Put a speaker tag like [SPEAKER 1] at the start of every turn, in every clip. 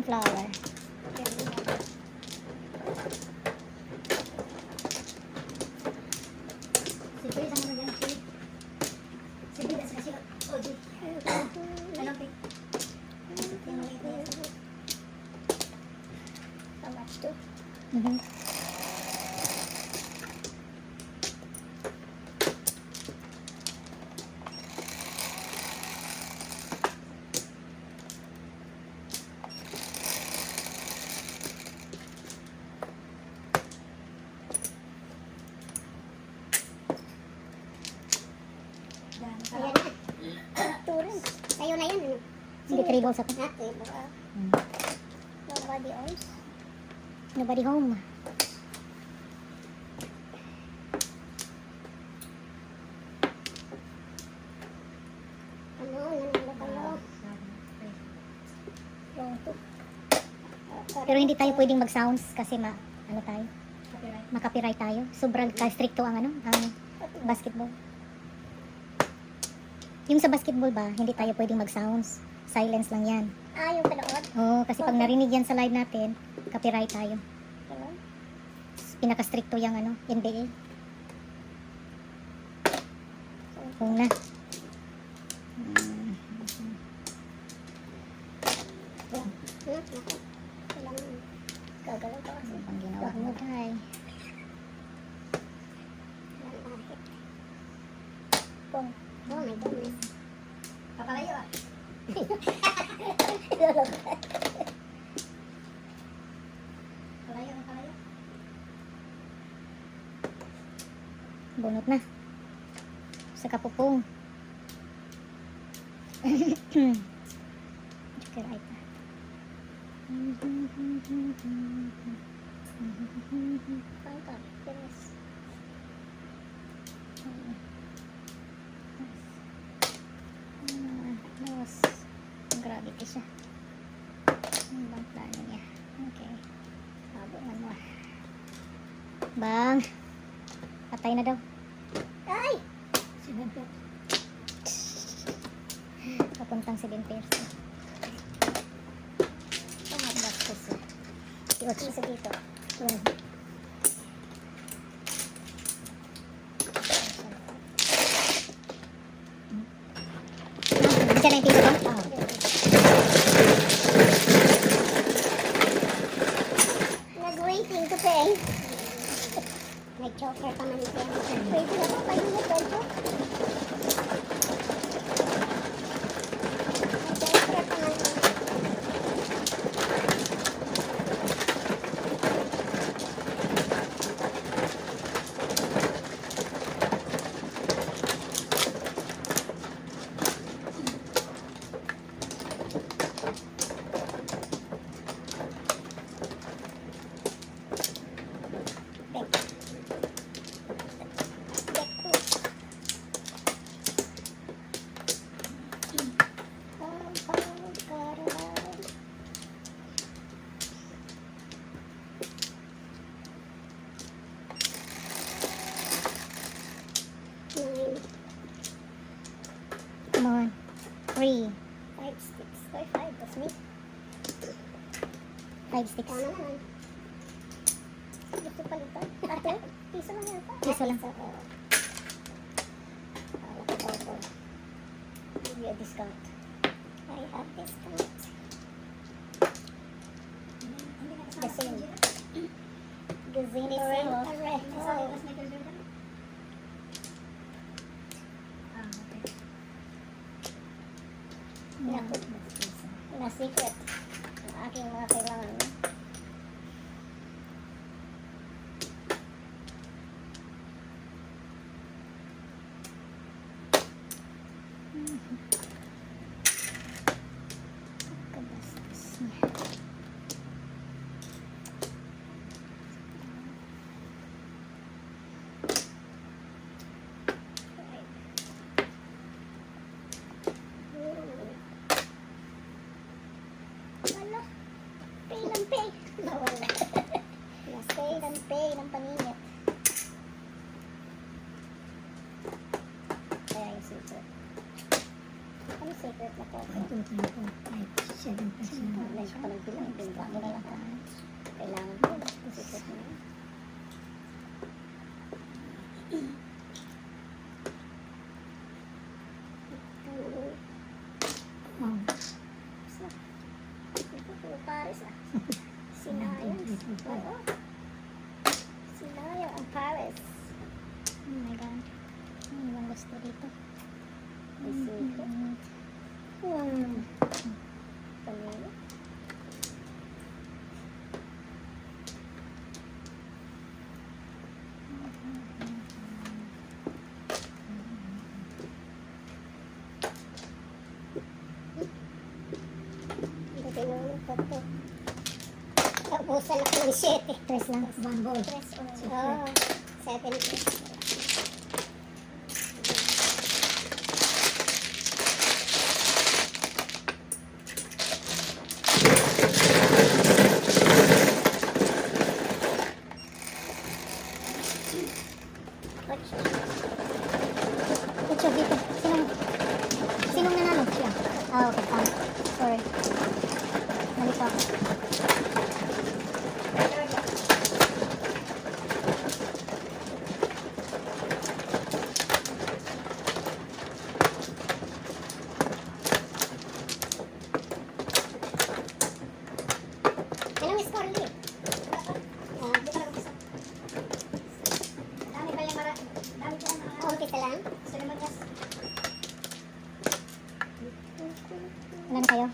[SPEAKER 1] flour. Mm-hmm.
[SPEAKER 2] Ayan na. Turan. Sa'yo na yan. Ano?
[SPEAKER 1] Hindi 3 bowls ako.
[SPEAKER 2] Nobody else.
[SPEAKER 1] Nobody home.
[SPEAKER 2] Ano? Nanalo kayo.
[SPEAKER 1] Pero hindi tayo pwedeng mag-sounds kasi ano tayo? Makapiright tayo. Sobrang stricto ang ang basketball. Yung sa basketball ba, hindi tayo pwedeng mag-sounds. Silence lang yan.
[SPEAKER 2] Yung panood.
[SPEAKER 1] Oo, kasi pag narinig yan sa live natin, copyright tayo.
[SPEAKER 2] Ganun.
[SPEAKER 1] Pinaka-stricto yung NBA. Kung na.
[SPEAKER 2] Kailangan gagalaw ka kasi.
[SPEAKER 1] Ang ginawa mo, Day.
[SPEAKER 2] Oh my goodness.
[SPEAKER 3] Papalayo ah. Palayo na palayo.
[SPEAKER 1] Bunot na. Sa kapupong. Copyright na.
[SPEAKER 2] Pangkat. Yes.
[SPEAKER 1] Lawas. Gravity siya. Ano bang plano niya? Okay. Habungan mo. Bang! Patay na daw.
[SPEAKER 2] Ay!
[SPEAKER 1] Papuntang 7 pairs. Pangat bastos siya.
[SPEAKER 2] Isa dito.
[SPEAKER 1] Siya na yung piso ko? Oo.
[SPEAKER 2] Nag-waiting to pay. May choker pa man ito. Pwede na pa kayo na pwede. May choker pa man ito.
[SPEAKER 1] Come on. 3.
[SPEAKER 2] 5 sticks. 5, that's me.
[SPEAKER 1] 5 sticks.
[SPEAKER 2] Ikaw naman. Gusto palitan. Ate, piso lang yan pa.
[SPEAKER 1] Piso lang.
[SPEAKER 2] Give you a discount. I have discount. The same. Gazini Parejo. Naku. Na secret. Ang aking mga kailangan.
[SPEAKER 1] Kabastos niya.
[SPEAKER 2] Wala. Pay ng pay. Nawala. Pay ng paningit. Kaya yung secret. Ano secret na po?
[SPEAKER 3] 7 pesos.
[SPEAKER 2] Wala siya palang bilang. Kailangan ko. Isusot mo.
[SPEAKER 3] Wow.
[SPEAKER 2] Ito po, Paris ah. Sinayang. Oo. Sinayang ang Paris.
[SPEAKER 1] Oh my God. Ano bang gusto dito?
[SPEAKER 2] Isiko. Kanina. Hindi mo yung photo. Tapusan ako ng 7.
[SPEAKER 1] Tres lang.
[SPEAKER 3] One bowl.
[SPEAKER 2] Oo. 7.
[SPEAKER 1] Picture dito. Sinong nanalo? Siya. Ah, okay. Sorry. Nalito ako.
[SPEAKER 2] Anong score ulit?
[SPEAKER 3] Dami pa yung marami. Dami pa yung
[SPEAKER 2] Umpisa lang?
[SPEAKER 3] ceremonies.
[SPEAKER 1] Ilan kayo?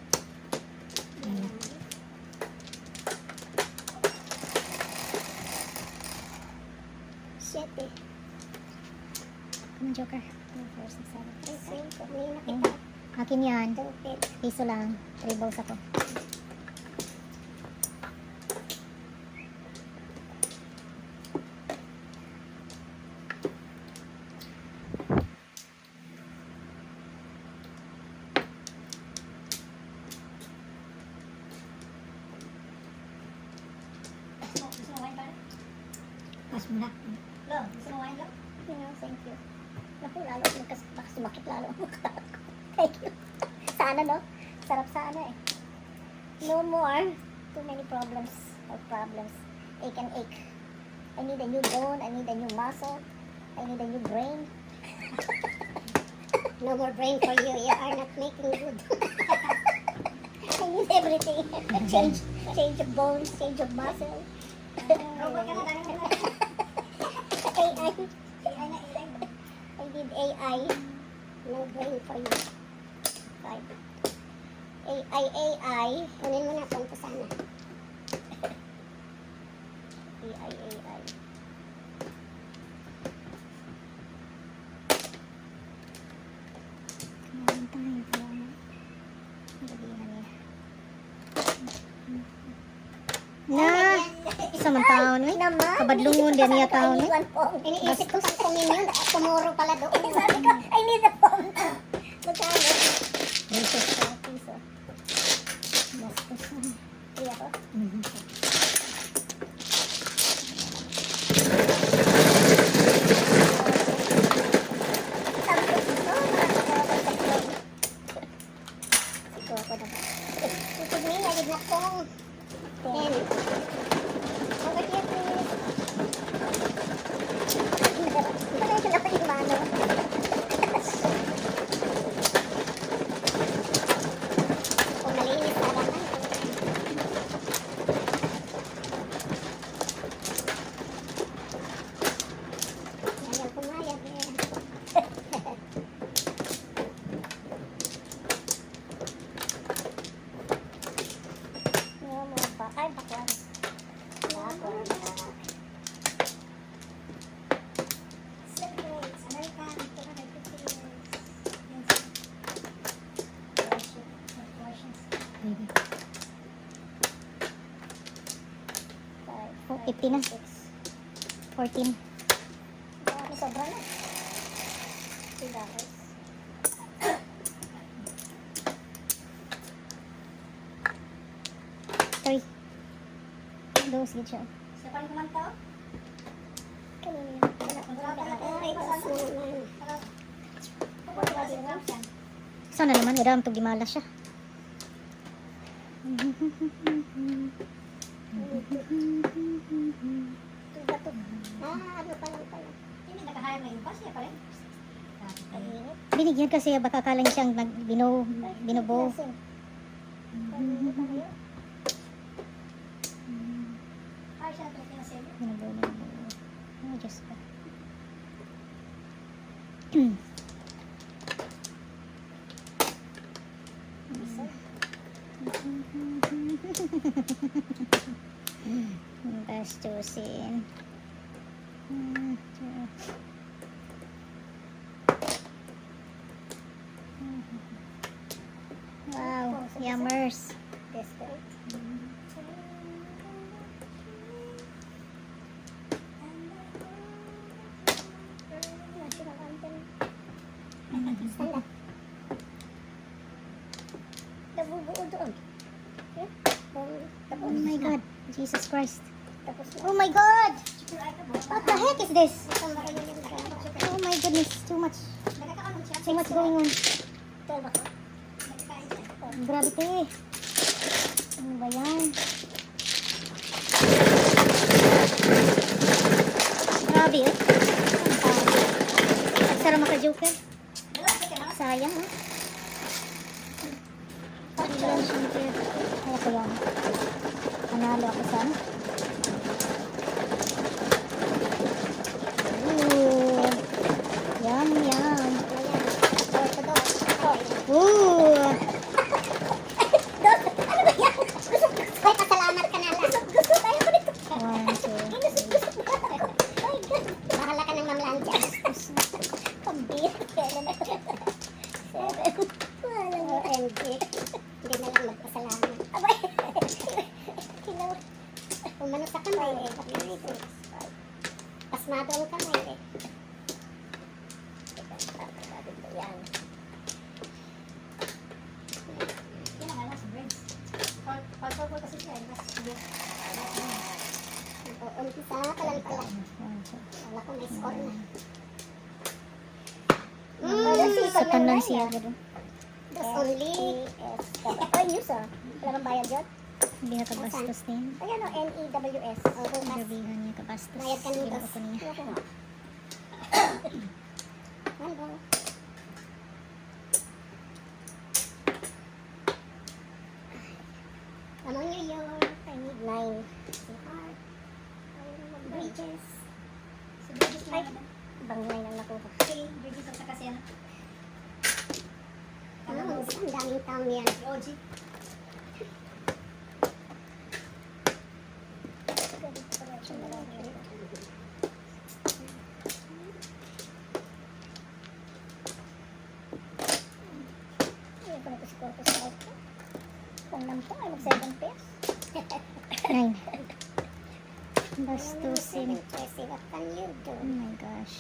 [SPEAKER 2] Siyete.
[SPEAKER 1] Come on, Joker.
[SPEAKER 2] 2, 4, 6, 7, 8, 9. Kanina kita.
[SPEAKER 1] Akin yan.
[SPEAKER 2] Tupid.
[SPEAKER 1] Piso lang. 3 balls ako.
[SPEAKER 3] Gusto mo wine pare?
[SPEAKER 1] Pas mo na.
[SPEAKER 3] Lo, gusto mo wine lo?
[SPEAKER 2] No, thank you. Naku, lalo sumakit lalo ang mukha ko. Thank you. Sana, no? Sarap sana eh. No more. Too many problems. Ache and ache. I need a new bone. I need a new muscle. I need a new brain. No more brain for you. You are not making good. I need everything. Change of bones, change of muscle.
[SPEAKER 3] Robot ka na, dami mo na.
[SPEAKER 2] AI.
[SPEAKER 3] AI na AI.
[SPEAKER 2] I need AI. No brain for you. Five. AI. Kunin mo na punto sana. AI.
[SPEAKER 1] Kumain tayo. Kaya gabihan niya. Na! Samang eh.
[SPEAKER 2] Naman.
[SPEAKER 1] Kabadlungon din niya taon eh.
[SPEAKER 2] Iniisip ko pang kungin yun. Tomorrow pala doon. Sabi ko, I need a phone. Magkano?
[SPEAKER 1] Pesos.
[SPEAKER 2] Piso.
[SPEAKER 1] Bastos.
[SPEAKER 2] Iya ko. Sabi ko, ito ako na. Itig me, I did not phone. 10. Over here, please. Parang ko na yung mano. Kung malinis na naman. Ayaw pumayag eh. No more pa. Ay, bakwan. Bakwan.
[SPEAKER 3] Celebrates American 250 years. Worship.
[SPEAKER 1] Baby.
[SPEAKER 2] Five,
[SPEAKER 1] 50 na.
[SPEAKER 2] 6.
[SPEAKER 1] 14.
[SPEAKER 2] May sobra na. $2.
[SPEAKER 1] Three. Dos gid siya.
[SPEAKER 3] Siya pa rin kumanta oh.
[SPEAKER 2] Kanina. Ay, taas na naman.
[SPEAKER 3] Pupunta ka sa Ramshan.
[SPEAKER 1] Sana naman, iram to gimala siya.
[SPEAKER 2] Ito ba to? Ano pa lang pala.
[SPEAKER 3] Hindi nakahire na yung bus niya pala.
[SPEAKER 2] Kainit.
[SPEAKER 1] Binigyan kasi baka akala niya siyang binubo.
[SPEAKER 2] Lasing. Kainit tayo.
[SPEAKER 3] Ay, siya ito pinasin.
[SPEAKER 1] Binubo. Oh, Diyos ko.
[SPEAKER 2] Isa.
[SPEAKER 1] Bastusin. Wow, yummers.
[SPEAKER 2] Desperate. National anthem. Stand up. Nabubuo doon. Yeah. Tapos.
[SPEAKER 1] Oh my God, Jesus Christ.
[SPEAKER 2] Tapos na.
[SPEAKER 1] Oh my God!
[SPEAKER 3] Super item mo.
[SPEAKER 1] What the heck is this?
[SPEAKER 2] Isang marami yung
[SPEAKER 1] Oh my goodness, too much.
[SPEAKER 3] Nagkakaroon siya.
[SPEAKER 1] Too much going on.
[SPEAKER 2] 12 ako.
[SPEAKER 3] Nagkakain siya.
[SPEAKER 1] Grabe te. Ano ba yan? Grabe eh. Sarap maka-joker.
[SPEAKER 3] Dalawa ka na.
[SPEAKER 1] Sayang ha. Ilan syempre. Kaya ko yan. Panalo ako sa ano. Ooh. Yum, yum.
[SPEAKER 2] Ayan. Ito daw. Ito.
[SPEAKER 1] Ooh.
[SPEAKER 2] Dot, ano ba yan? Ay, pasalamat ka na lang. Gusto tayo ko dito.
[SPEAKER 1] 1, 2.
[SPEAKER 2] Bahala ka ng mamlansya. Pambira. Kailan na. 7. Walang OMG. Hindi na lang magpasalamat. Abay. Kinaw. Umano sa kamay eh. Pasmado ang kamay eh. Yan.
[SPEAKER 3] Yan ang alas, breads. Pag-pag kasi siya.
[SPEAKER 2] Umpisa ka lang pala. Wala ko may score na.
[SPEAKER 1] Sa tanan siya.
[SPEAKER 2] That's only Ay, news ah. Wala kang bayad yun?
[SPEAKER 1] Hindi na kabastos din.
[SPEAKER 2] Ayan o, NEWS. O, bukas.
[SPEAKER 1] Gabihan niya kabastos.
[SPEAKER 2] Bayad ka nito.
[SPEAKER 1] Ginoo ko niya.
[SPEAKER 2] Ayoko nga. Hello. Ano New York? I need 9. Heart. Bridges.
[SPEAKER 3] Si Bridges
[SPEAKER 2] Ay,
[SPEAKER 3] na.
[SPEAKER 2] bang 9 ang nakuha.
[SPEAKER 3] Si Bridges at saka siya.
[SPEAKER 2] Ano, ang daming town yan.
[SPEAKER 3] Si OG.
[SPEAKER 2] Ayun ko na ito si Corpus Christi. Kung nampong ay mag-7 pairs.
[SPEAKER 1] 9. Bastusin.
[SPEAKER 2] Tracy, what can you do?
[SPEAKER 1] Oh my gosh.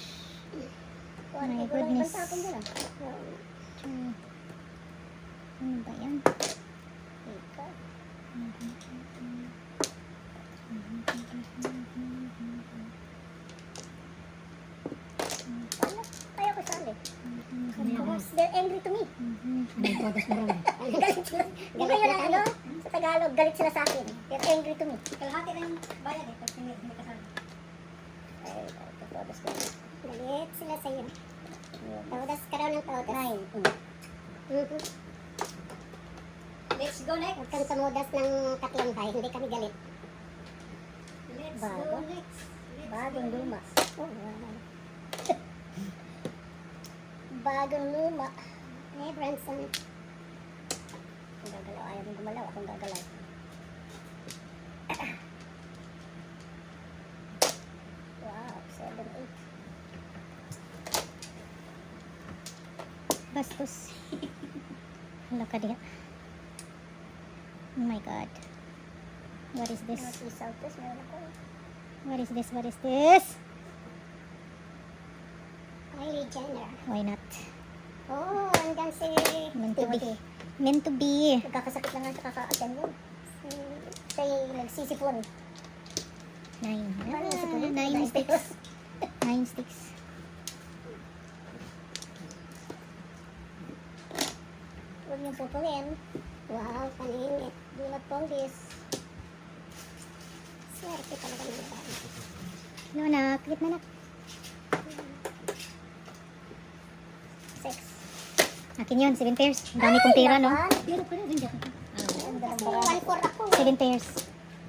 [SPEAKER 2] Kuwan,
[SPEAKER 1] My
[SPEAKER 2] eh, walang
[SPEAKER 1] goodness.
[SPEAKER 2] ibang tapon dyan, ah.
[SPEAKER 1] Two. Ano ba yan?
[SPEAKER 2] Ikaw. Wala. Kaya ko sali. Of course, they're angry to me. Galit sila. Di ba yun ang ano? Sa Tagalog, galit sila sa akin. They're angry to me.
[SPEAKER 3] Kalahati na yung bayad eh. Pag hindi kasali.
[SPEAKER 2] Ay, tatodas ko. Galit sila sa'yo. Taudas ka raw ng taudas. Nine.
[SPEAKER 3] Let's go next.
[SPEAKER 2] Huwag kang tamudas ng tatlong hay. Hindi kami galit.
[SPEAKER 3] Let's
[SPEAKER 2] Bago.
[SPEAKER 3] go next.
[SPEAKER 2] Bagong luma. Oh, wala. Bagong luma. Eh, Branson. Kung gagalaw, ayaw mong gumalaw. Akong gagalaw. Wow, 7, 8.
[SPEAKER 1] Bastos. Hala ka diha. Oh my God. What is this?
[SPEAKER 2] Northeast, southwest, meron ako.
[SPEAKER 1] What is this? What is this?
[SPEAKER 2] Kylie Jenner.
[SPEAKER 1] Why not?
[SPEAKER 2] Oh, hanggang si
[SPEAKER 1] Meant to be.
[SPEAKER 2] Timothy.
[SPEAKER 1] Meant to be.
[SPEAKER 2] Nagkakasakit lang nga sa kaka-attend yun. Siya'y nagsisipon.
[SPEAKER 1] 9.
[SPEAKER 2] Paano nagsipon yun?
[SPEAKER 1] 9 sticks. 9 sticks.
[SPEAKER 2] Huwag niyong pupungin. Wow, paninit. Do not fall this. Swerte talaga ng babae.
[SPEAKER 1] Ano na, clip na na.
[SPEAKER 2] 6.
[SPEAKER 1] Akin yun, 7 pairs. Ang dami kong pera, no?
[SPEAKER 3] Pero pala rin dyan.
[SPEAKER 2] Kasi 1-4 ako.
[SPEAKER 1] 7 pairs.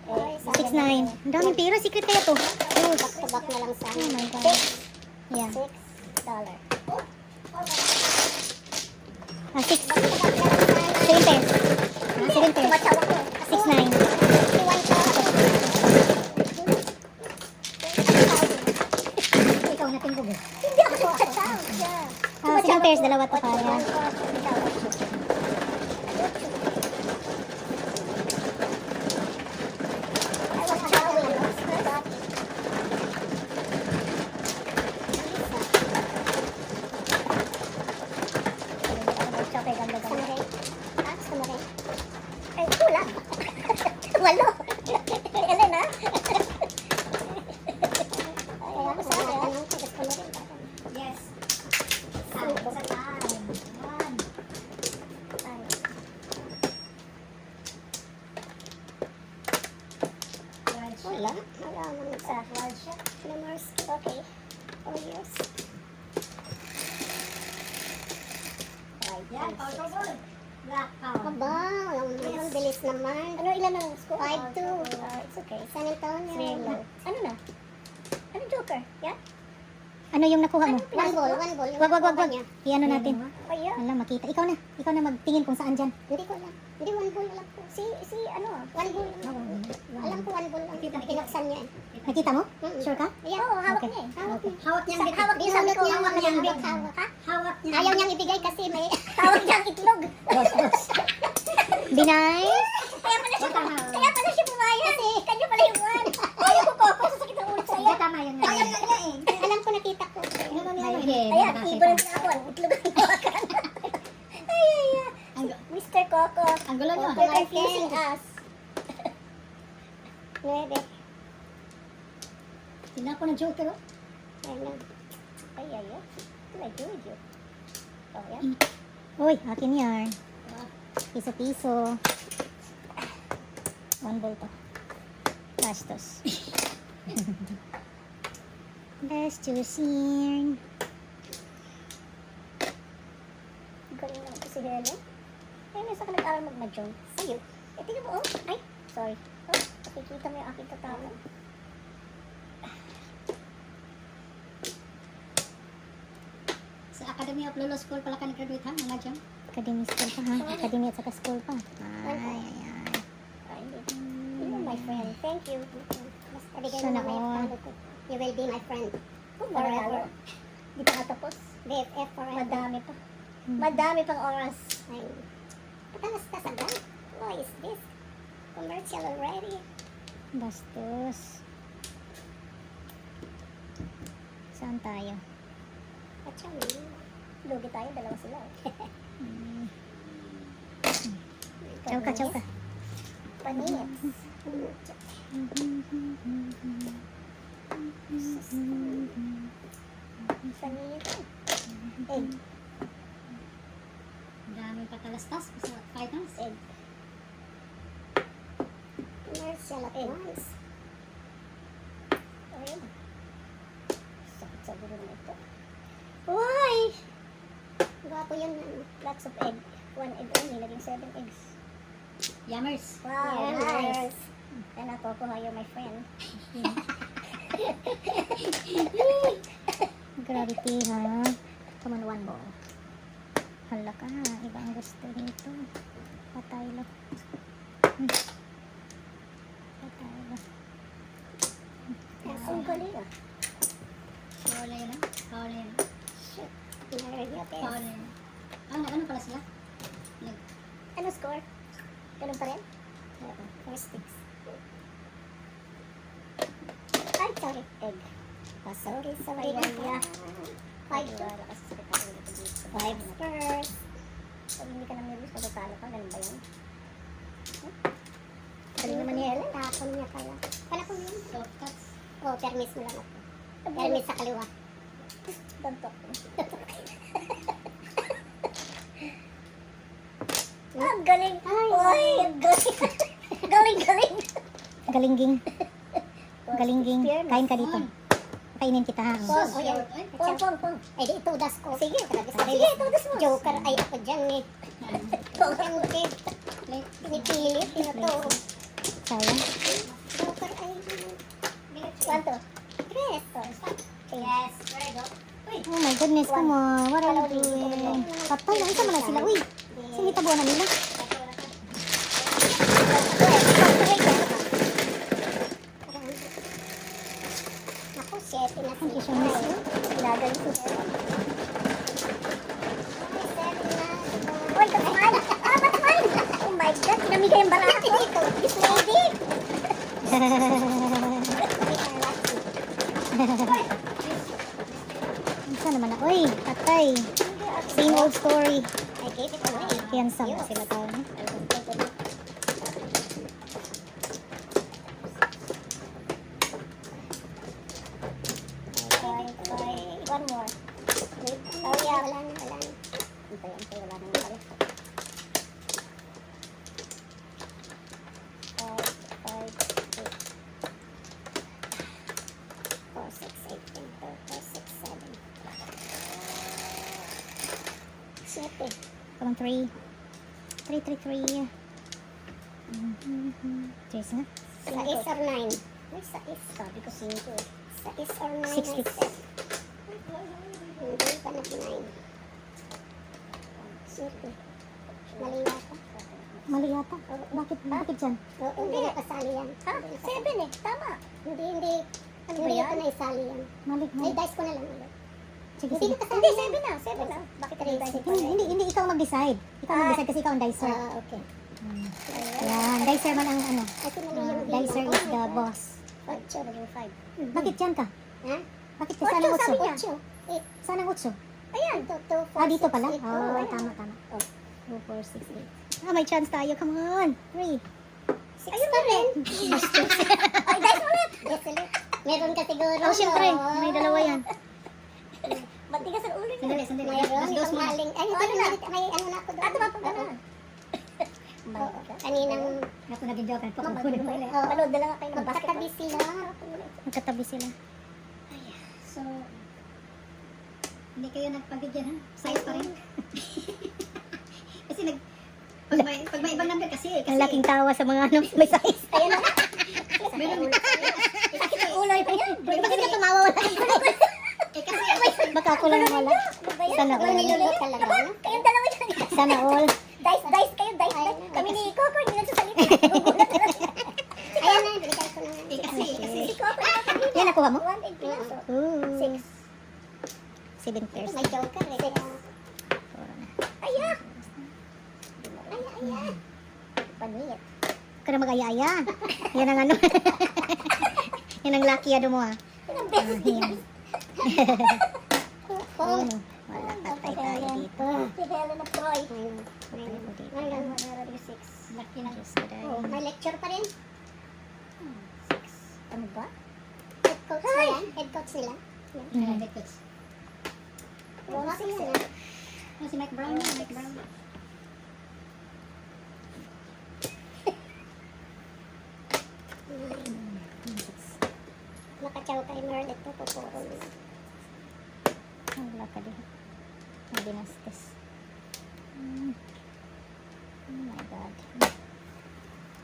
[SPEAKER 2] Ay,
[SPEAKER 1] 6-9. Ang daming pera, secret kaya to.
[SPEAKER 2] Back to back na lang sa
[SPEAKER 1] Oh my God. Yeah.
[SPEAKER 2] $6.
[SPEAKER 1] Ah, 6. 7 pairs. Ah, 7 pairs.
[SPEAKER 2] Matawag ko.
[SPEAKER 1] 6-9.
[SPEAKER 3] Ikaw na tingkog eh.
[SPEAKER 2] Hindi ako matawag. Yeah.
[SPEAKER 1] Ah, 7 pairs, dalawa to kaya.
[SPEAKER 2] Walo. Ellen, ha?
[SPEAKER 3] Yes. Sa time. 1.
[SPEAKER 2] Wala. Wala naman sa wild shot. Numbers. Okay. Oh, yes.
[SPEAKER 3] Yan, power ball. Black power.
[SPEAKER 2] Aba, ang bilis naman. Ano ilan ang score? 5-2. It's okay. San Antonio. Ano na? Ano joker? Yeah?
[SPEAKER 1] Ano yung nakuha mo?
[SPEAKER 2] One ball.
[SPEAKER 1] Wag. I-ano natin.
[SPEAKER 2] Oh, yeah.
[SPEAKER 1] Wala, makita. Ikaw na magtingin kung saan dyan.
[SPEAKER 2] Hindi ko alam. Hindi, one ball alam ko. Si ano, one ball. Alam ko one ball lang. Pinaksan niya eh.
[SPEAKER 1] Nakita mo? Sure ka?
[SPEAKER 2] Yeah. Oo, hawak
[SPEAKER 1] Okay.
[SPEAKER 2] niya eh. Hawak niya.
[SPEAKER 3] Hawak niya ang bit.
[SPEAKER 2] Hawak niya.
[SPEAKER 3] Sabi ko,
[SPEAKER 2] Hawak
[SPEAKER 3] hawak niya ang bit.
[SPEAKER 2] Hawak ha?
[SPEAKER 3] Hawak niya.
[SPEAKER 2] Ayaw niyang ibigay kasi may hawak niyang itlog.
[SPEAKER 1] Binay?
[SPEAKER 2] Kaya pala siya pumayag. Kasi kanyo pala yung one. Ayaw ko ko. Sasakit ang ulo sa'yo.
[SPEAKER 3] Tama yun.
[SPEAKER 2] Ayaw na niya eh. Alam ko, nakita ko.
[SPEAKER 3] Ayan,
[SPEAKER 2] Ayan, ibon na ako. Ang itlog ang hawakan. Ay. Mr. Coco.
[SPEAKER 3] Ang gulo nyo.
[SPEAKER 2] You're confusing us. 9.
[SPEAKER 3] Tingnan ko ng joker oh.
[SPEAKER 2] Ayun. Ay. What do I do with you? Oh, yan.
[SPEAKER 1] Uy, akin yan. Piso-piso. 1 ball to. Bastos. Bastusin.
[SPEAKER 2] Galing lang ito si Helen. Ay, nasa ka nag-aral mag-mahjong. Sa'yo. Eh, tingnan mo, oh. Ay, sorry. Oh, nakikita mo yung aking tatawa.
[SPEAKER 3] Sa Academy of Lolo School pala ka nag-graduate ha, mga dyan.
[SPEAKER 1] Academy school pa ha? Academy at saka school pa. Ay.
[SPEAKER 2] Ay, you're my friend. Thank you. Basta bigay mo
[SPEAKER 1] Sana
[SPEAKER 2] na yung
[SPEAKER 1] all.
[SPEAKER 2] follow ko. You will be my friend. Forever. Di pa katapos. BFF forever. Madami pa. Madami pang oras. Ay. Patalas ka sa gun. What is this? Commercial already.
[SPEAKER 1] Bastos. Saan tayo?
[SPEAKER 2] At siya, lugi tayo. Dalawa sila.
[SPEAKER 1] Chow ka.
[SPEAKER 2] Panits. Panits. Egg.
[SPEAKER 3] Ang daming patalastas. Basta fighters.
[SPEAKER 2] Egg. Commercial at once. Ayun. Sakit sa gulo na ito. Why? Gwapo yun. Lots of egg. 1 egg only. Naging 7 eggs.
[SPEAKER 3] Yummers.
[SPEAKER 2] Wow, nice. Kaya nakukuha you're my friend.
[SPEAKER 1] Gravity ha. Come on, 1 ball. Hala ka. Iba ang gusto nito. Patay lang. Patay lang.
[SPEAKER 2] Ang galing ah.
[SPEAKER 3] Paula yun ah. Paula yun.
[SPEAKER 2] Shit. Pinareview test.
[SPEAKER 3] Paula yun. Ano pala sila?
[SPEAKER 2] Ano score? Ganun pa rin? Oo. 4 sticks. Ay, sorry. Egg. Sorry. Yeah. 5 Spurs. Pag hindi ka naman nilus, matatalo ka. Ganun ba yun? Galing naman ni Helen. Tapon niya pala. Pala ko yun.
[SPEAKER 3] Soft cuts.
[SPEAKER 2] Oh, permis mo lang ako. Permis sa kaliwa. Dantok. Ang galing. Uy, ang galing. Galing.
[SPEAKER 1] Galingging. Galingging.
[SPEAKER 2] Fairness.
[SPEAKER 1] Kain ka dito. Kainin kita ha.
[SPEAKER 2] Pong, o yan. Pong. Ay, di, itudas ko. Sige, itudas mo. Joker, ay ako dyan eh. Pong, hindi. Pinipilit, tinutuog.
[SPEAKER 1] Sayang.
[SPEAKER 2] Joker, ay. Kwanto? Tres.
[SPEAKER 3] Yes, very good.
[SPEAKER 1] Oh my goodness, come on. What are you doing? Patay na. Isa mo na sila. Uy. Sinitabuhan na nila.
[SPEAKER 2] Ako, 7 na
[SPEAKER 1] Thank you so much.
[SPEAKER 2] Gagaling ko siya. Uy, kakumain! Kakumain! Oh my God, pinamigay ang bala ko. This lady!
[SPEAKER 1] Isa naman na. Uy, patay. Same old story.
[SPEAKER 2] I gave it away.
[SPEAKER 1] Fiansa mo sila tayo.
[SPEAKER 2] One more. Wait. Oh yeah, wala na. Antay, wala na pala. 5, 6, 8, 10, 12, 4, 6, 7. 7.
[SPEAKER 1] Parang 3. 3. Cheers na.
[SPEAKER 2] 6 or 9? May 6. Sabi ko 5 eh. 6 or 9?
[SPEAKER 1] 6 weeks.
[SPEAKER 2] Hindi pa na 9. 7. Mali yata.
[SPEAKER 1] Mali yata. Bakit dyan?
[SPEAKER 2] Hindi na kasali yan. Ha? 7 eh. Tama. Hindi. Ano ba yan? Hindi isali yan.
[SPEAKER 1] Mali.
[SPEAKER 2] Ay, dice ko na lang ulit.
[SPEAKER 1] Sige,
[SPEAKER 2] Hindi
[SPEAKER 1] sige.
[SPEAKER 2] na kasali. Hindi, 7 na. Bakit 3?
[SPEAKER 1] Hindi ikaw mag-decide. Ikaw mag-decide kasi ikaw ang dicer.
[SPEAKER 2] Okay.
[SPEAKER 1] Yan, dicer man ang ano.
[SPEAKER 2] Kasi mali yung
[SPEAKER 1] Dicer is the boss.
[SPEAKER 2] 8 naging 5.
[SPEAKER 1] Bakit dyan ka?
[SPEAKER 2] Ha?
[SPEAKER 1] Bakit ka sana
[SPEAKER 2] 8 sabi niya.
[SPEAKER 1] 8? Sana 8?
[SPEAKER 2] Ayan. 2, 4,
[SPEAKER 1] Dito pala?
[SPEAKER 2] 6, 8.
[SPEAKER 1] Oh, tama.
[SPEAKER 2] Oh.
[SPEAKER 1] 2, 4, 6, 8. May chance tayo. Come on. 3.
[SPEAKER 2] 6 pa rin. Ay, dice ulit. Dice ulit. Meron ka siguro.
[SPEAKER 1] Oh, syempre. May dalawa yan.
[SPEAKER 2] Matigas ang ulo niya.
[SPEAKER 3] Sandali.
[SPEAKER 2] Mayroon.
[SPEAKER 3] Dos mo.
[SPEAKER 2] Maling. Ay, ano na? May ano na ako doon.
[SPEAKER 3] tumapag ka na.
[SPEAKER 2] Oo. Kaninang...
[SPEAKER 3] Ako naging joker.
[SPEAKER 2] Manood na lang kayo ng basketball. Magkatabi sila.
[SPEAKER 1] Magkatabi sila.
[SPEAKER 3] So, hindi kayo nagpabigyan ha? Size pa rin. Kasi pag may ibang number kasi.
[SPEAKER 1] Ang laking tawa sa mga ano, may size.
[SPEAKER 2] Ayun na.
[SPEAKER 3] Meron.
[SPEAKER 2] Sakit ang ulo pa yan.
[SPEAKER 1] Bakit ka tumawa wala?
[SPEAKER 3] Kasi
[SPEAKER 1] Baka ako lang wala. Sana all.
[SPEAKER 2] Nilulot talaga. Kayong dalawa dyan.
[SPEAKER 1] Sana all.
[SPEAKER 2] Dice kayo, dice. Kami ni Coco, hindi nagsasalita. Ayan na, binigay ko na.
[SPEAKER 3] kasi
[SPEAKER 2] Si Coco na kanina.
[SPEAKER 1] Yan, nakuha mo?
[SPEAKER 2] 1 egg pinaso.
[SPEAKER 1] Ooh.
[SPEAKER 2] 6.
[SPEAKER 1] 7 pairs.
[SPEAKER 2] May joker eh. 6. Aya! Aya! Paniyat.
[SPEAKER 1] Huwag ka na mag-aya-aya. Yan ang ano. Yan ang lucky ano mo ah. Yan.
[SPEAKER 2] Pong.
[SPEAKER 1] Ano? Wala, patay tayo dito.
[SPEAKER 2] Si Helen of Troy.
[SPEAKER 1] Patay ko dito.
[SPEAKER 2] Ngayon, 6.
[SPEAKER 3] laki na.
[SPEAKER 1] Diyos ko dahil.
[SPEAKER 2] Oh, may lecture pa rin. 6. Ano ba? Head coach na yan? Head coach nila?
[SPEAKER 3] Head coach.
[SPEAKER 2] Oo, 6 sila.
[SPEAKER 3] Si Mike Brown. Mike Brown.
[SPEAKER 2] Nakachaw kay Merle ito. Pupuro nila.
[SPEAKER 1] Wala ka din. May dinastis. Oh my God.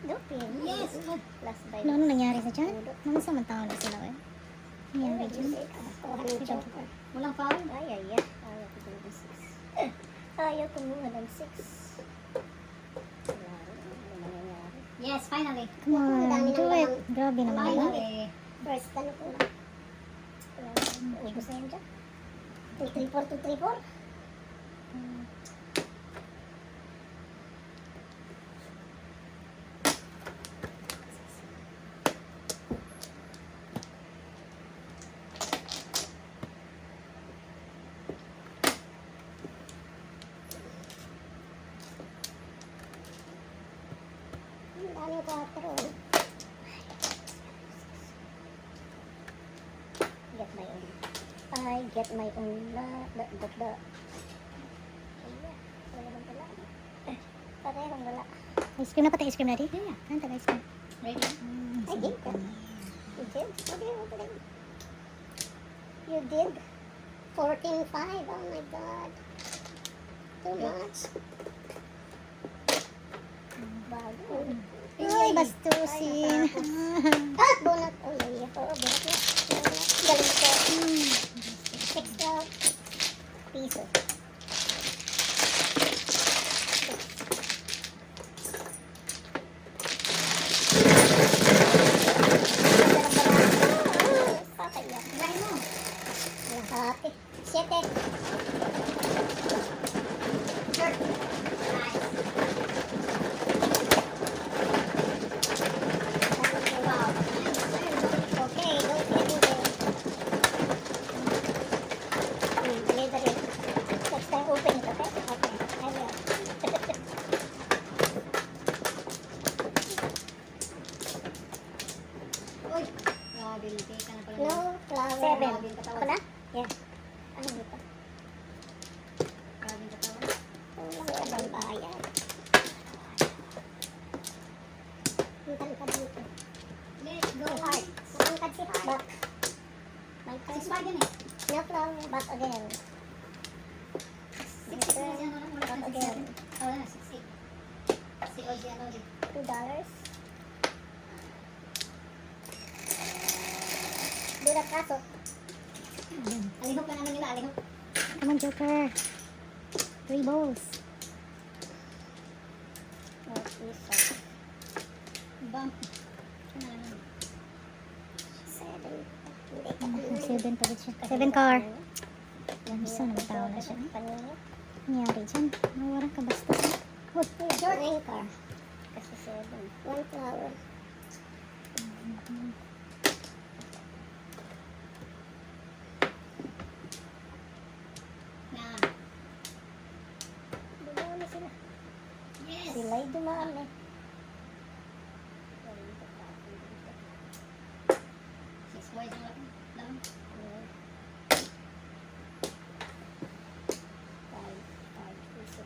[SPEAKER 2] Dupin.
[SPEAKER 3] Yes.
[SPEAKER 2] Plus by
[SPEAKER 1] Ano nangyari sa dyan? Mga samantaon na sila eh. Nangyari dyan.
[SPEAKER 2] Kuha ng joker.
[SPEAKER 3] Walang foul.
[SPEAKER 2] Ay. Ayaw ko ng 6. Ayaw ko ng 6.
[SPEAKER 3] Yes, finally.
[SPEAKER 1] Come on, do it. Grabe naman yun.
[SPEAKER 3] Finally.
[SPEAKER 2] First, ano ko lang. Ubus na yun dyan. 2, 3, 4, 2, 3, 4. Ang daming 4. Get my own. I get my own. Parehong wala.
[SPEAKER 1] Ice cream na pati, ice cream ready?
[SPEAKER 3] Yeah.
[SPEAKER 1] Kanta ice cream.
[SPEAKER 3] Ready?
[SPEAKER 2] I did. You did? Okay. You did? 14.5. Oh my God. Too much. Bago.
[SPEAKER 1] Uy, bastusin.
[SPEAKER 2] Ah, bunot. Oh, yeah. Oo, bunot na. Galing ko. 6 pesos. Papaya.
[SPEAKER 3] Ilahin mo.
[SPEAKER 2] Kalahati. 7.
[SPEAKER 3] Sure. Nice. Wow. Nice.
[SPEAKER 2] Okay, go deliver. Delivery. Next time open it, okay? Okay, I will.
[SPEAKER 3] Uy. Grabe, nagkaya ka na pala.
[SPEAKER 2] No flower. 7.
[SPEAKER 3] Grabe yung katawan.
[SPEAKER 2] Ako na? Yeah. Ano dito?
[SPEAKER 3] Grabe yung katawan.
[SPEAKER 2] Kulang ka bang bayad? Ang talipad dito.
[SPEAKER 3] Let's go.
[SPEAKER 2] Heart. Matangkad si Heart. Back. My turn.
[SPEAKER 3] 6-5 yan eh.
[SPEAKER 2] No flower. Back again.
[SPEAKER 3] 6-6 na siya. Ano, wala
[SPEAKER 2] Back
[SPEAKER 3] na,
[SPEAKER 2] again.
[SPEAKER 3] 6-7. Oh, wala na, 6-8. Si OG ano ulit.
[SPEAKER 2] $2. Dulat kaso.
[SPEAKER 3] Alihok lang naman nila, alihok.
[SPEAKER 1] Come on, Joker. 3 balls.
[SPEAKER 2] No piso.
[SPEAKER 3] Bump. Ano na naman.
[SPEAKER 2] 7. Hindi ka pa
[SPEAKER 1] 7 pa rin siya. 7 car. Lamisa, nagtao na siya.
[SPEAKER 2] Paningit.
[SPEAKER 1] Nangyari dyan. Nawara ka basta.
[SPEAKER 2] Short. 9 car. Kasi 7. 1 flower.
[SPEAKER 3] Na.
[SPEAKER 2] Dumami sila.
[SPEAKER 3] Yes.
[SPEAKER 2] Sila'y dumami.
[SPEAKER 3] Six boys ang laman.
[SPEAKER 2] 5, 5, 2,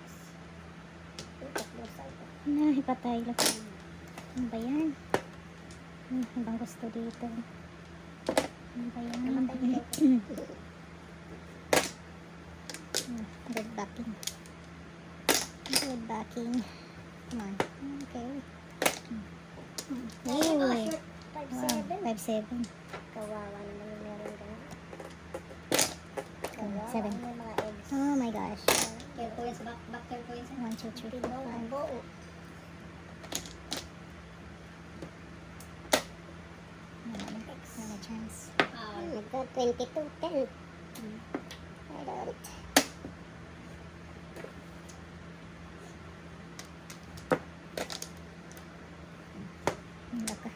[SPEAKER 2] 6.
[SPEAKER 1] Hipatay lang. Ano ba yan? Ibang gusto dito. Ano ba yan? Good backing. Good backing. Come on. Okay. Ooh.
[SPEAKER 2] 5, 7.
[SPEAKER 1] 5-7.
[SPEAKER 2] Kawawa naman yung meron ganun. Kawawa
[SPEAKER 1] 7.
[SPEAKER 2] yung mga eggs.
[SPEAKER 1] Oh my gosh.
[SPEAKER 3] 12 points, back 12 points.
[SPEAKER 1] 1, 2, 3, 4,
[SPEAKER 2] Tinaw ang
[SPEAKER 1] 5.
[SPEAKER 2] buo.
[SPEAKER 1] Wala chance.
[SPEAKER 3] Ah,
[SPEAKER 2] Nagka 22-10. I don't.
[SPEAKER 1] Wala ka.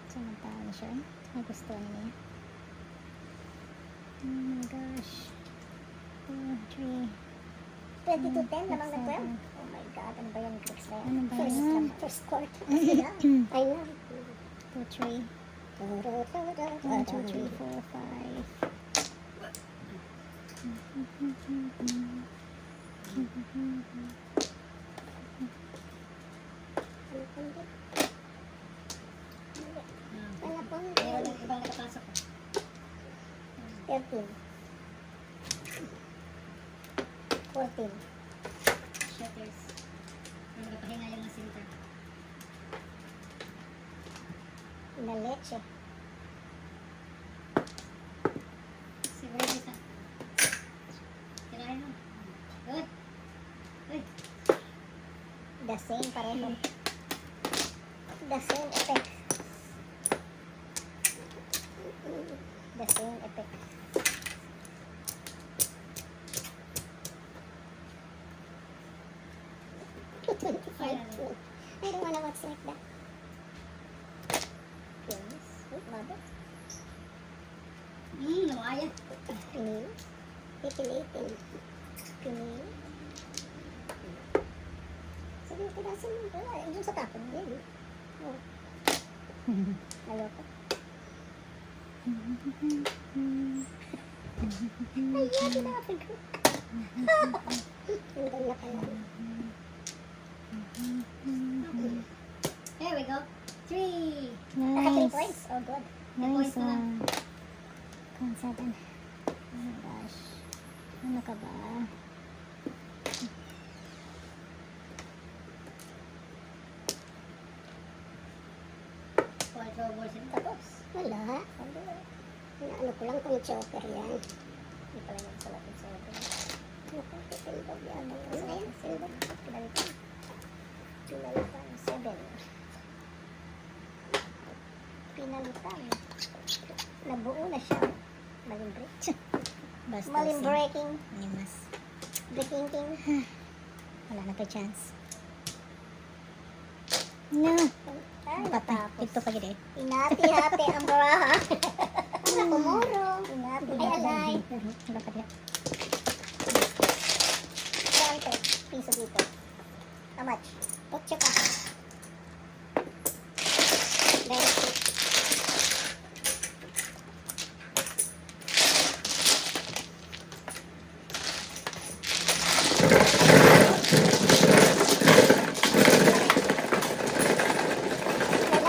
[SPEAKER 1] Samantala na siya. Ay, gusto niya. Oh my gosh. 2, 3.
[SPEAKER 2] 22-10 lamang na 12. Oh my God, ano ba yan? Clicks na yan?
[SPEAKER 1] Ano ba yan?
[SPEAKER 2] First quarter. Sila. I know.
[SPEAKER 1] 2, 3. 1, 2, 3, 4, 5.
[SPEAKER 2] Wala pong
[SPEAKER 3] meron yung ibang nakapasok.
[SPEAKER 2] 13. 14.
[SPEAKER 3] Shooters. Yung nakapahinga yung mga center.
[SPEAKER 2] Na leche.
[SPEAKER 3] Siguro isa. Tirahin mo. Good. Good.
[SPEAKER 2] The same pareho. The same effect. The same effect. I don't wanna watch like that. Yes. Love it.
[SPEAKER 3] Nawaya.
[SPEAKER 2] Pinili. Pipilitin. Pinili. Sige, pirasin mo. Wala. Yung sa tapon. Yan. Oh. Ayoko. Ayan, tinapin ko. Hanggang na pala.
[SPEAKER 3] There we go. 3.
[SPEAKER 2] Naka 3
[SPEAKER 1] Nice.
[SPEAKER 2] points. Oh, good.
[SPEAKER 1] Nice
[SPEAKER 3] points na lang.
[SPEAKER 1] one. 7. Oh my gosh. Ano ka ba?
[SPEAKER 3] For troubles and
[SPEAKER 2] Tapos. Wala. Ano ko lang kung choker yan. Hindi pala nagsalat yung silver. Ano kung silver yan? Ano yan? Silver. Pinalitan. Pinalitan. 7. Pinalitan. Nabuo na siya. Maling break.
[SPEAKER 1] Basta
[SPEAKER 2] Maling breaking.
[SPEAKER 1] Animas.
[SPEAKER 2] Breaking king.
[SPEAKER 1] Wala na kay chance. No.
[SPEAKER 2] Ay,
[SPEAKER 1] Patay.
[SPEAKER 2] natapos.
[SPEAKER 1] Ito pa gede.
[SPEAKER 2] Inati-hati ang baraha. Ano kumuro? Inati. Ay, alay.
[SPEAKER 1] Wala pa diya.
[SPEAKER 2] 20 piso dito. How much? 8 pa. Very cheap.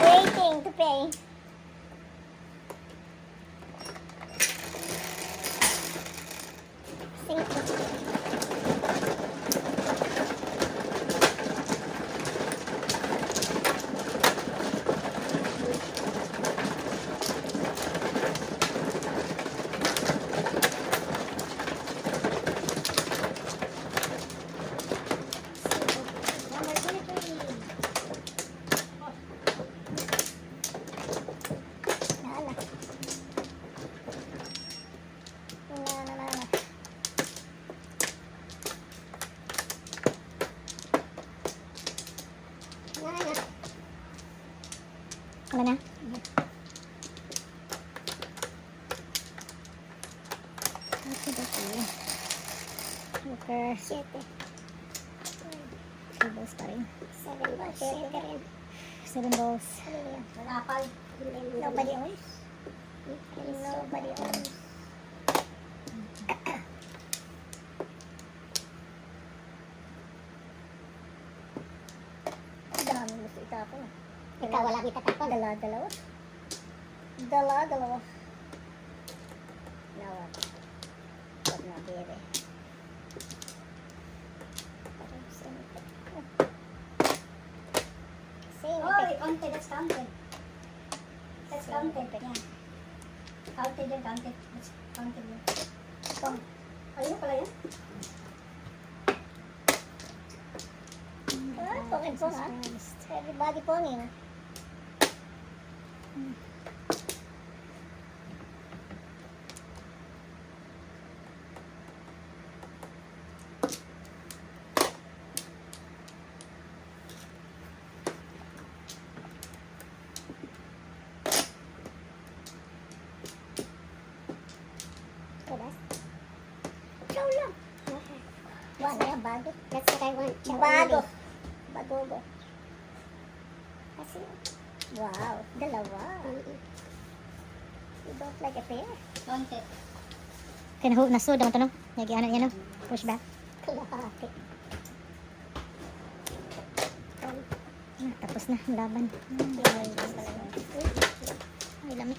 [SPEAKER 2] Waiting to pay. Cinco.
[SPEAKER 3] number 23.
[SPEAKER 2] Nala. Nala. Nala.
[SPEAKER 1] Wala na? Okay, okay. Okay.
[SPEAKER 2] 7.
[SPEAKER 1] 3 balls pa rin.
[SPEAKER 2] 7 ba? 7 rin.
[SPEAKER 1] 7 balls.
[SPEAKER 2] Ano yan?
[SPEAKER 3] Apal.
[SPEAKER 2] Nobody owns. Nobody owns. Dami mo sa itapon. Ikaw wala may tatapon. Dalawa. Now what? What na, baby? Same
[SPEAKER 3] Oh,
[SPEAKER 2] effect.
[SPEAKER 3] counted. That's counted. That's counted. Yeah. Counted yan, counted. That's counted yan. Oh, ayun pala yan.
[SPEAKER 2] Ah, pongin po ha. Everybody pongin. Ikaw lang. One, yeah, bago. That's what I want. Bago. Bagogo. Kasi, wow, dalawa. You don't like a pair?
[SPEAKER 3] Counted.
[SPEAKER 1] Kaya nasud naman ito no? Nagyanan yan no? Push back.
[SPEAKER 2] Kalahati.
[SPEAKER 1] Ah, tapos na ang laban. Ay, lami.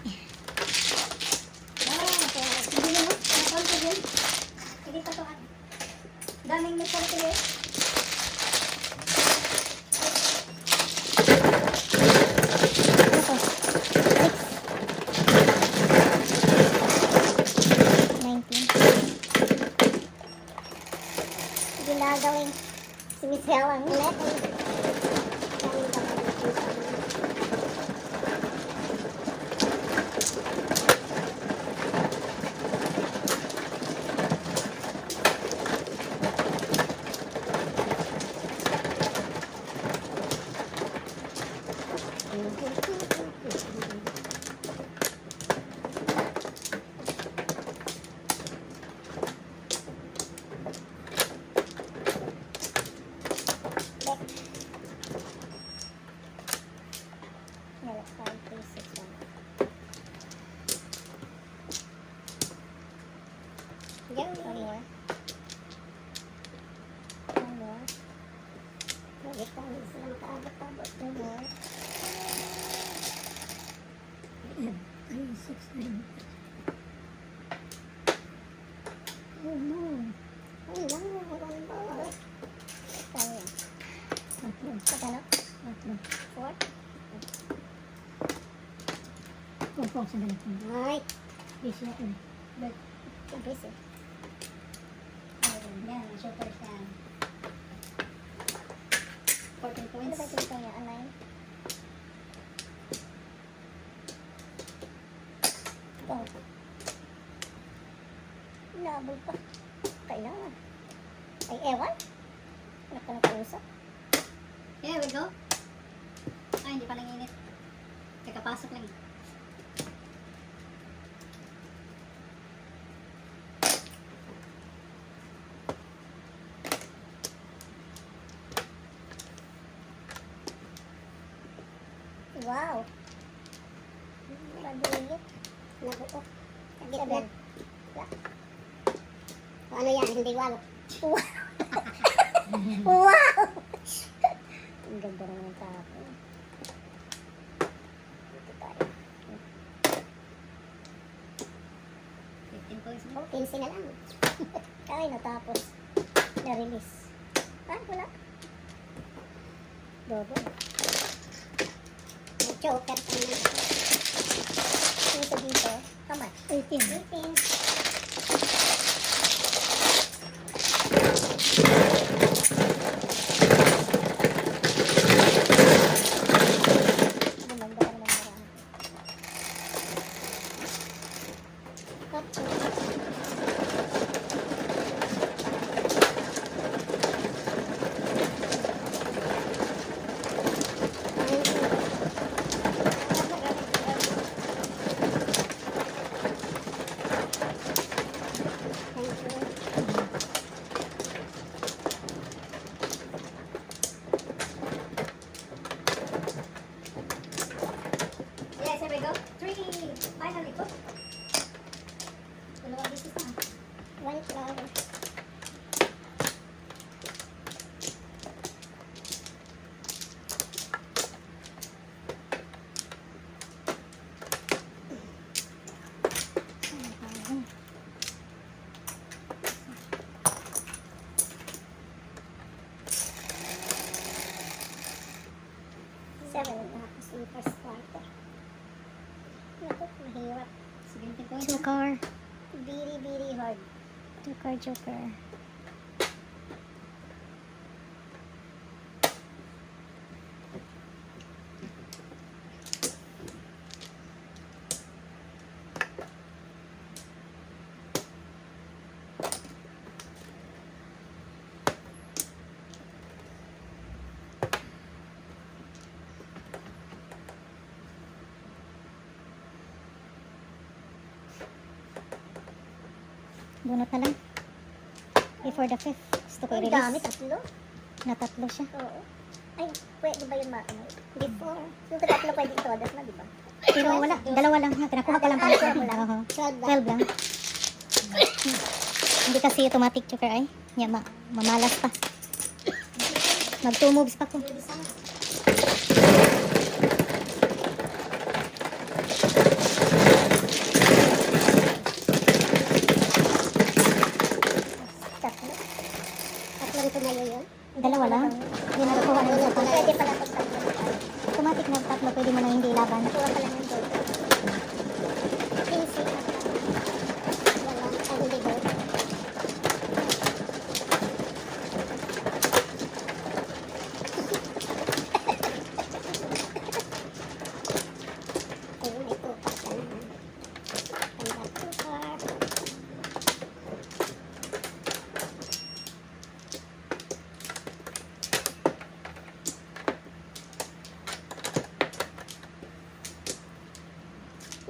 [SPEAKER 3] Hindi mo, counted yun. Hindi pa to. Daming may counted yun.
[SPEAKER 1] Ano to? 6. 19.
[SPEAKER 2] Ginagawing si Miss Helen ulit. Yeah, that's 5, 3, 6, 1. Go. One more. One more. Project lang, hindi sila makaabot-abot.
[SPEAKER 3] Ay, 6 na rin. Oh no.
[SPEAKER 2] Ay, lang, walang ba? Kaya yan.
[SPEAKER 3] Tatlo.
[SPEAKER 2] Magkano?
[SPEAKER 3] Tatlo.
[SPEAKER 2] 4?
[SPEAKER 3] Pong, sandali po.
[SPEAKER 2] Ay,
[SPEAKER 3] Busy ako eh. But,
[SPEAKER 2] mabilis eh.
[SPEAKER 3] ayun, yan, super fan. 14
[SPEAKER 2] Ano
[SPEAKER 3] points.
[SPEAKER 2] ba ito niya? Anay? Go. Nabol pa. Kailangan. Ay, ewan. Anak ka ng kausap.
[SPEAKER 3] Here we go. Ay, hindi pa lang init. Kakapasok lang.
[SPEAKER 2] Wow. Mabigat. Nabuo. Sabi. Ano yan? Hindi walo. Wow! Wow! Ang ganda naman ng tapo. Dito tayo.
[SPEAKER 3] 15 points mo.
[SPEAKER 2] Oh, 15 na lang. Kaya natapos. Na-release. Ah, wala. Dobo. May choker pa naman. Dito. How much?
[SPEAKER 3] 18.
[SPEAKER 2] 18. Gumanda ka naman marami.
[SPEAKER 3] Yes, here we go. 3. Finally, po. Dalawang pieces na.
[SPEAKER 2] One flower. Seven and a half is yung first quarter. Naku, mahirap.
[SPEAKER 3] 17 points.
[SPEAKER 1] Joker.
[SPEAKER 2] Very hard.
[SPEAKER 1] Joker. Bunot na lang. Before the 5th. Gusto ko
[SPEAKER 2] Ang
[SPEAKER 1] i-release.
[SPEAKER 2] dami, tatlo.
[SPEAKER 1] Na tatlo siya.
[SPEAKER 2] Oo. Ay, pwede ba yun ano? Before. Yung tatlo pwede ito, das na, di ba?
[SPEAKER 1] Pero wala. Dalawa lang. Pinakuha ko lang pala.
[SPEAKER 2] Dalawa mo lang.
[SPEAKER 1] Oo.
[SPEAKER 2] 12 ba?
[SPEAKER 1] 12 lang. Hindi kasi automatic joker ay. Yan, mamalas pa. Mag 2 moves pa ko.
[SPEAKER 2] Tatlo. Tatlo rin tumayo yun.
[SPEAKER 1] Dalawa lang. Hindi na nakuha na yung isa pa.
[SPEAKER 2] Pwede pala pag tatlo.
[SPEAKER 1] Automatic na tatlo. Pwede mo na hindi laban.
[SPEAKER 2] Nakuha pa lang yung gold. Easy. Yan lang. Ay, hindi gold. Ay, may tupak ka naman. Tanda tupak.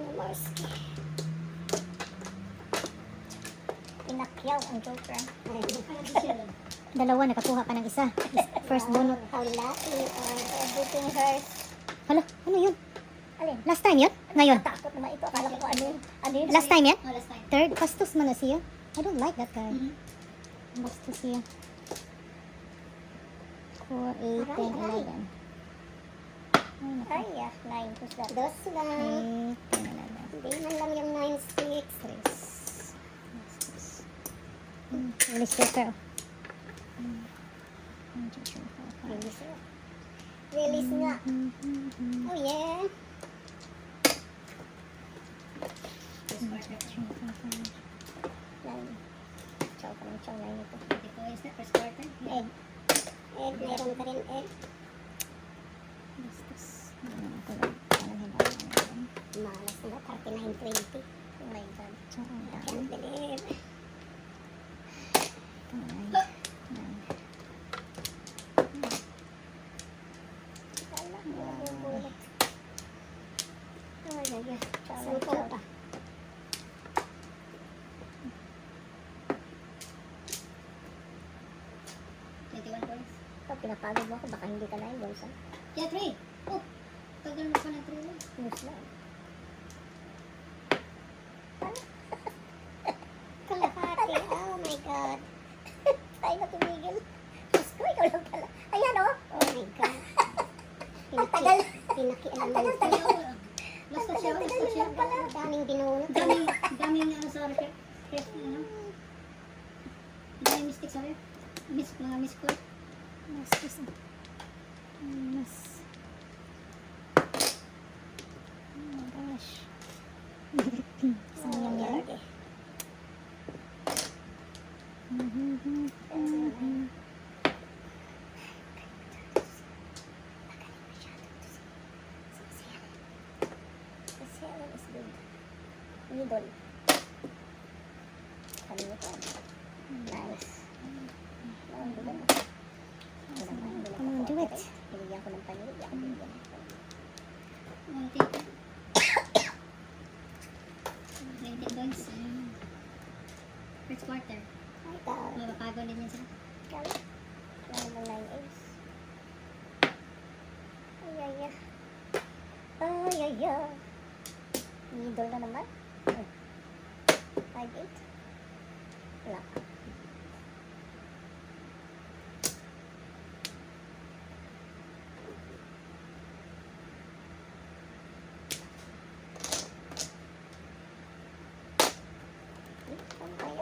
[SPEAKER 2] Umarski. Pinakyaw ang joker.
[SPEAKER 1] Dalawa. Nakakuha pa ng isa. First bunot.
[SPEAKER 2] How lucky or everything hurts.
[SPEAKER 1] Hala, ano yun?
[SPEAKER 2] Alin?
[SPEAKER 1] Last time yun? Ngayon?
[SPEAKER 2] Takot naman ito. Akala ko ano yun. Ano yun?
[SPEAKER 1] Last time yan?
[SPEAKER 3] Oh, last time.
[SPEAKER 1] Third? Bastos man na siya. I don't like that guy.
[SPEAKER 3] Mhm.
[SPEAKER 1] Bastos siya. 4, 8, 10, 11.
[SPEAKER 2] Ay, yeah. 9. Who's that?
[SPEAKER 3] 2 lang.
[SPEAKER 1] 8, 10, 11.
[SPEAKER 3] Hindi man lang yung 9, 6.
[SPEAKER 1] 3. Release paper.
[SPEAKER 3] Release nga. Release nga. Oh, yeah. Nine. Chow ka ng chow. 9 ito.
[SPEAKER 2] Ito is na first quarter.
[SPEAKER 3] Egg. Egg. Meron ka rin egg. Malas na. 39.20. Oh my God. I can't believe. Wala. Bubulot. Ay, ay, ay. Chow ng chow.
[SPEAKER 2] pa. Points.
[SPEAKER 3] Ito, pinapagod mo ako. Baka hindi ka na yung bolsa.
[SPEAKER 2] Yeah, 3. Oh, tagal mo pa ng 3 lang.
[SPEAKER 3] News lang.
[SPEAKER 2] Kalahati.
[SPEAKER 3] Oh my God. Tayo na tumigil. Diyos ko, ikaw lang pala. Ayan oh. Oh my God.
[SPEAKER 2] Ang tagal.
[SPEAKER 3] Pinakialam
[SPEAKER 2] Ang
[SPEAKER 3] mo.
[SPEAKER 2] tagal. Basta siya, basta siya.
[SPEAKER 3] Daming binunot.
[SPEAKER 2] Daming ano sa ref, ano? Daming mistake sa ref. Mga miscall.
[SPEAKER 3] Sayang yan. Sayang is good. Middle. Kalimutan. Nice. Oh, hindi ba?
[SPEAKER 1] Come on, do it.
[SPEAKER 3] Binigyan ko ng panili. Ako binigyan.
[SPEAKER 2] Mga tita. 19 points. First quarter.
[SPEAKER 3] Ay, tao.
[SPEAKER 2] Mapapagod din yan sila.
[SPEAKER 3] Kali. Wala namang 9 eggs. Ay, ay, ay. Ay, ay, ay. Middle na naman. 5, 8. Wala.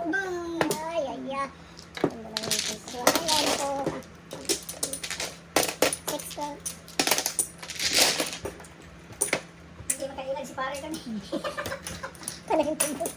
[SPEAKER 2] Bang!
[SPEAKER 3] Ay, ay, ay. Ang dala ng piso. Ayan po. 6, 12.
[SPEAKER 2] Hindi makailan si pare kami.
[SPEAKER 3] Talagang tundot.